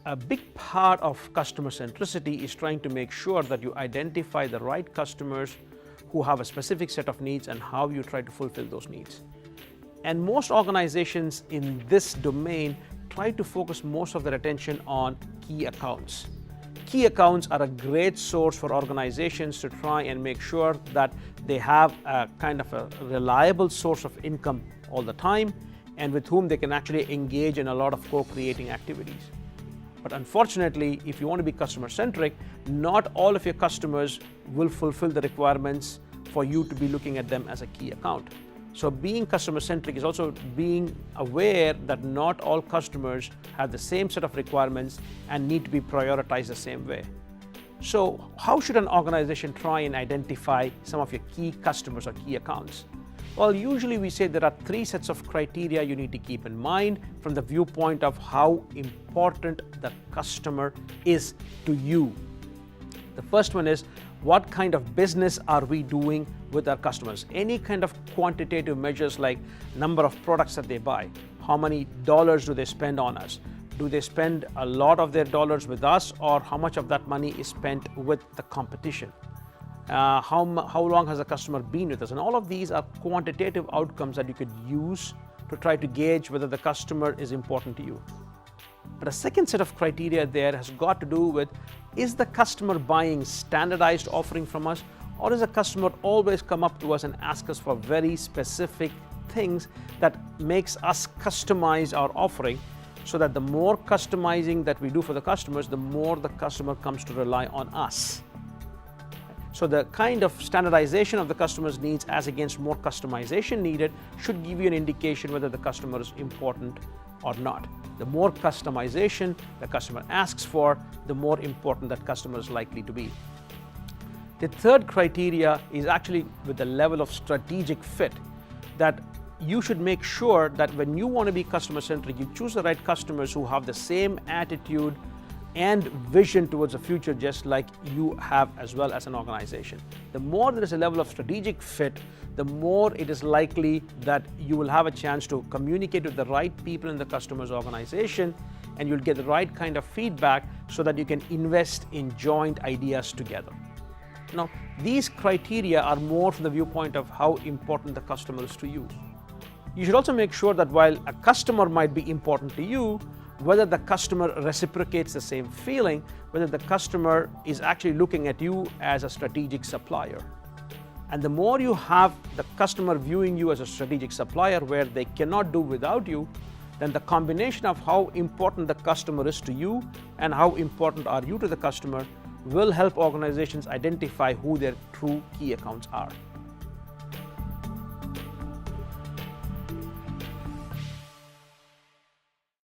A big part of customer centricity is trying to make sure that you identify the right customers who have a specific set of needs and how you try to fulfill those needs. And most organizations in this domain try to focus most of their attention on key accounts. Key accounts are a great source for organizations to try and make sure that they have a kind of a reliable source of income all the time and with whom they can actually engage in a lot of co-creating activities. But unfortunately, if you want to be customer-centric, not all of your customers will fulfill the requirements for you to be looking at them as a key account. So being customer-centric is also being aware that not all customers have the same set of requirements and need to be prioritized the same way. So how should an organization try and identify some of your key customers or key accounts? Well, usually we say there are 3 sets of criteria you need to keep in mind from the viewpoint of how important the customer is to you. The first one is, what kind of business are we doing with our customers? Any kind of quantitative measures like number of products that they buy, how many dollars do they spend on us? Do they spend a lot of their dollars with us, or how much of that money is spent with the competition? How long has a customer been with us? And all of these are quantitative outcomes that you could use to try to gauge whether the customer is important to you. But a second set of criteria there has got to do with, is the customer buying standardized offering from us, or does the customer always come up to us and ask us for very specific things that makes us customize our offering, so that the more customizing that we do for the customers, the more the customer comes to rely on us. So the kind of standardization of the customer's needs as against more customization needed should give you an indication whether the customer is important or not. The more customization the customer asks for, the more important that customer is likely to be. The third criteria is actually with the level of strategic fit, that you should make sure that when you want to be customer-centric, you choose the right customers who have the same attitude and vision towards the future just like you have as well as an organization. The more there is a level of strategic fit, the more it is likely that you will have a chance to communicate with the right people in the customer's organization, and you'll get the right kind of feedback so that you can invest in joint ideas together. Now, these criteria are more from the viewpoint of how important the customer is to you. You should also make sure that while a customer might be important to you, whether the customer reciprocates the same feeling, whether the customer is actually looking at you as a strategic supplier. And the more you have the customer viewing you as a strategic supplier where they cannot do without you, then the combination of how important the customer is to you and how important are you to the customer will help organizations identify who their true key accounts are.